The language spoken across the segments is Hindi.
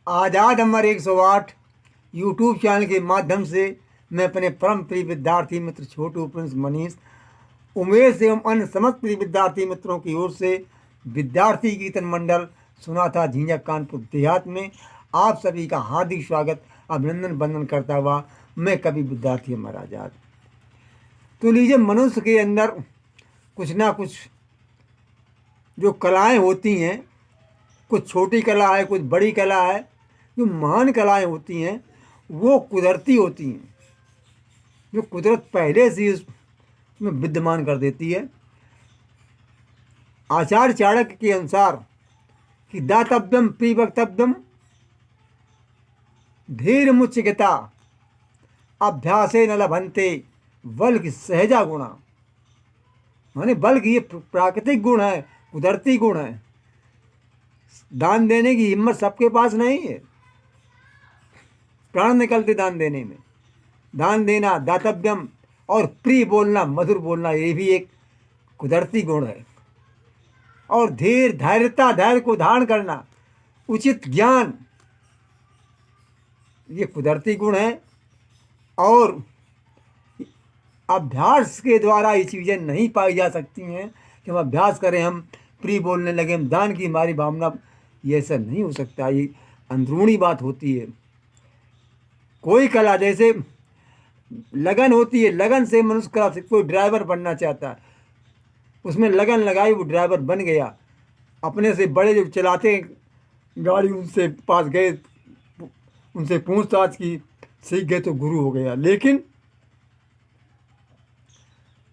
आज़ाद अमर 108 यूट्यूब चैनल के माध्यम से मैं अपने परम प्रिय विद्यार्थी मित्र छोटू प्रिंस मनीष उमेश एवं अन्य समस्त प्रिय विद्यार्थी मित्रों की ओर से विद्यार्थी कीर्तन मंडल सुनाथा झींझक कानपुर देहात में आप सभी का हार्दिक स्वागत अभिनंदन वंदन करता हुआ मैं कवि विद्यार्थी अमर आज़ाद। तो लीजिए, मनुष्य के अंदर कुछ ना कुछ जो कलाएं होती हैं, कुछ छोटी कला है, कुछ बड़ी कला है। जो महान कलाएं होती हैं वो कुदरती होती हैं, जो कुदरत पहले से उसमें विद्यमान कर देती है। आचार्य चाणक्य के अनुसार कि दातव्यम प्रिवक्तव्यम धीर मुच्यता अभ्यासे न लभन्ते बल की सहजा गुणा, माने बल की ये प्राकृतिक गुण है, कुदरती गुण है। दान देने की हिम्मत सबके पास नहीं है, प्राण निकलते दान देने में। दान देना, दातव्यम और प्रिय बोलना, मधुर बोलना, ये भी एक कुदरती गुण है। और धीर, धैर्यता, धैर्य को धारण करना, उचित ज्ञान, ये कुदरती गुण है। और अभ्यास के द्वारा ये चीज़ें नहीं पाई जा सकती हैं कि हम अभ्यास करें, हम प्रिय बोलने लगे, हम दान की हमारी भावना, ये ऐसा नहीं हो सकता। ये अंदरूनी बात होती है। कोई कला, जैसे लगन होती है, लगन से मनुष्य कला से कोई ड्राइवर बनना चाहता है, उसमें लगन लगाई, वो ड्राइवर बन गया। अपने से बड़े जो चलाते हैं गाड़ी, उनसे पास गए, उनसे पूछताछ की, सीख गए तो गुरु हो गया। लेकिन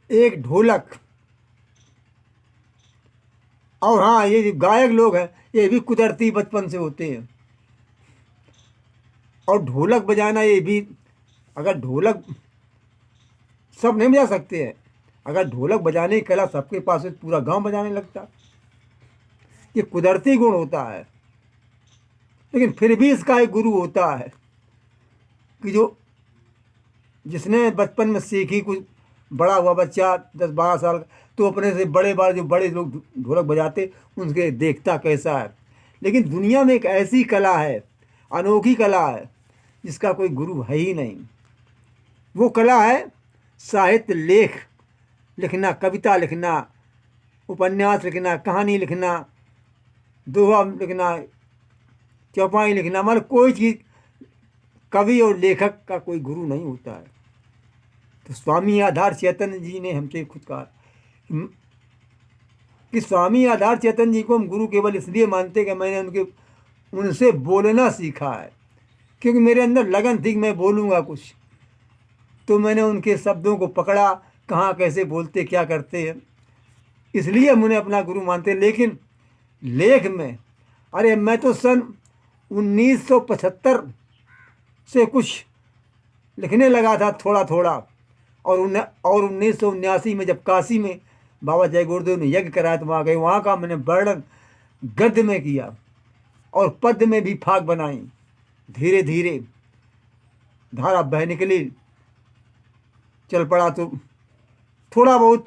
एक ढोलक, और हाँ, ये जो गायक लोग हैं ये भी कुदरती बचपन से होते हैं। और ढोलक बजाना, ये भी, अगर ढोलक सब नहीं बजा सकते हैं, अगर ढोलक बजाने की कला सबके पास है, पूरा गांव बजाने लगता। ये कुदरती गुण होता है। लेकिन फिर भी इसका एक गुरु होता है कि जो जिसने बचपन में सीखी, कुछ बड़ा हुआ बच्चा 10-12 साल का, तो अपने से बड़े जो बड़े लोग ढोलक बजाते उनके देखता कैसा है। लेकिन दुनिया में एक ऐसी कला है, अनोखी कला है, जिसका कोई गुरु है ही नहीं। वो कला है साहित्य, लिखना, कविता लिखना, उपन्यास लिखना, कहानी लिखना, दोहा लिखना, चौपाई लिखना। मतलब कोई चीज़, कवि और लेखक का कोई गुरु नहीं होता है। तो स्वामी आधार चैतन्य जी ने हमसे खुद कहा कि स्वामी आधार चैतन्य जी को हम गुरु केवल इसलिए मानते कि मैंने उनसे बोलना सीखा है, क्योंकि मेरे अंदर लगन थी कि मैं बोलूँगा कुछ, तो मैंने उनके शब्दों को पकड़ा, कहाँ कैसे बोलते, क्या करते हैं, इसलिए हम उन्हें अपना गुरु मानते हैं। लेकिन लेख में, अरे मैं तो सन 1975 से कुछ लिखने लगा था थोड़ा थोड़ा। और 1979 में जब काशी में बाबा जय गुरुदेव ने यज्ञ कराया तो वहाँ गए, वहाँ का मैंने वर्णन गद्य में किया और पद्य में भी फाग बनाई। धीरे धीरे धारा बह निकली, चल पड़ा, तो थोड़ा बहुत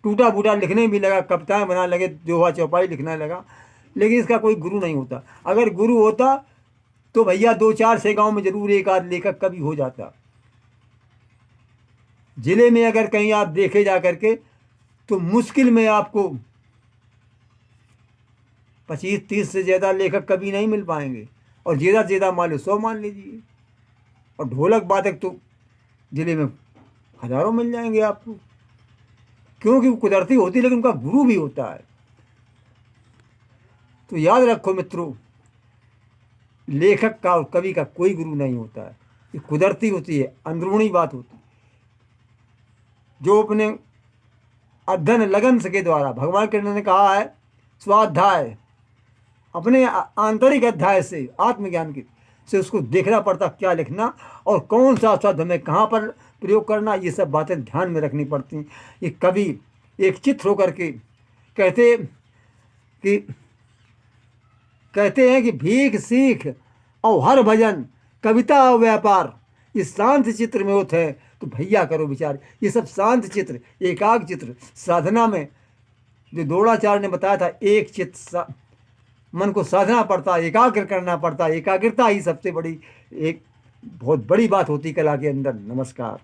टूटा फूटा लिखने भी लगा, कविताएं बनाने लगे, दोहा चौपाई लिखने लगा। लेकिन इसका कोई गुरु नहीं होता। अगर गुरु होता तो भैया 2-4 से गाँव में जरूर एक आध लेखक कवि हो जाता। जिले में अगर कहीं आप देखे जा करके तो मुश्किल में आपको 25-30 से ज़्यादा लेखक कभी नहीं मिल पाएंगे। और ज़्यादा से ज़्यादा मान लो 100 मान लीजिए। और ढोलक वादक तो जिले में हज़ारों मिल जाएंगे आपको, क्योंकि वो कुदरती होती है, लेकिन उनका गुरु भी होता है। तो याद रखो मित्रों, लेखक का और कवि का कोई गुरु नहीं होता है। ये कुदरती होती है, अंदरूनी बात होती है। जो अपने अध्ययन लगन के द्वारा, भगवान कृष्ण ने कहा है स्वाध्याय, अपने आंतरिक अध्याय से, आत्मज्ञान की से उसको देखना पड़ता, क्या लिखना और कौन सा शब्द हमें कहाँ पर प्रयोग करना, ये सब बातें ध्यान में रखनी पड़ती हैं। ये कवि एक चित्र होकर के कहते हैं कि भीख सीख और हर भजन, कविता और व्यापार, इस शांत चित्र में होते हैं तो भैया करो विचार। ये सब शांत चित्र, एकाग्र चित्र, साधना में जो द्रोणाचार्य ने बताया था, एक चित्त मन को साधना पड़ता है, एकाग्र करना पड़ता है। एकाग्रता ही सबसे बड़ी एक बहुत बड़ी बात होती कला के अंदर। नमस्कार।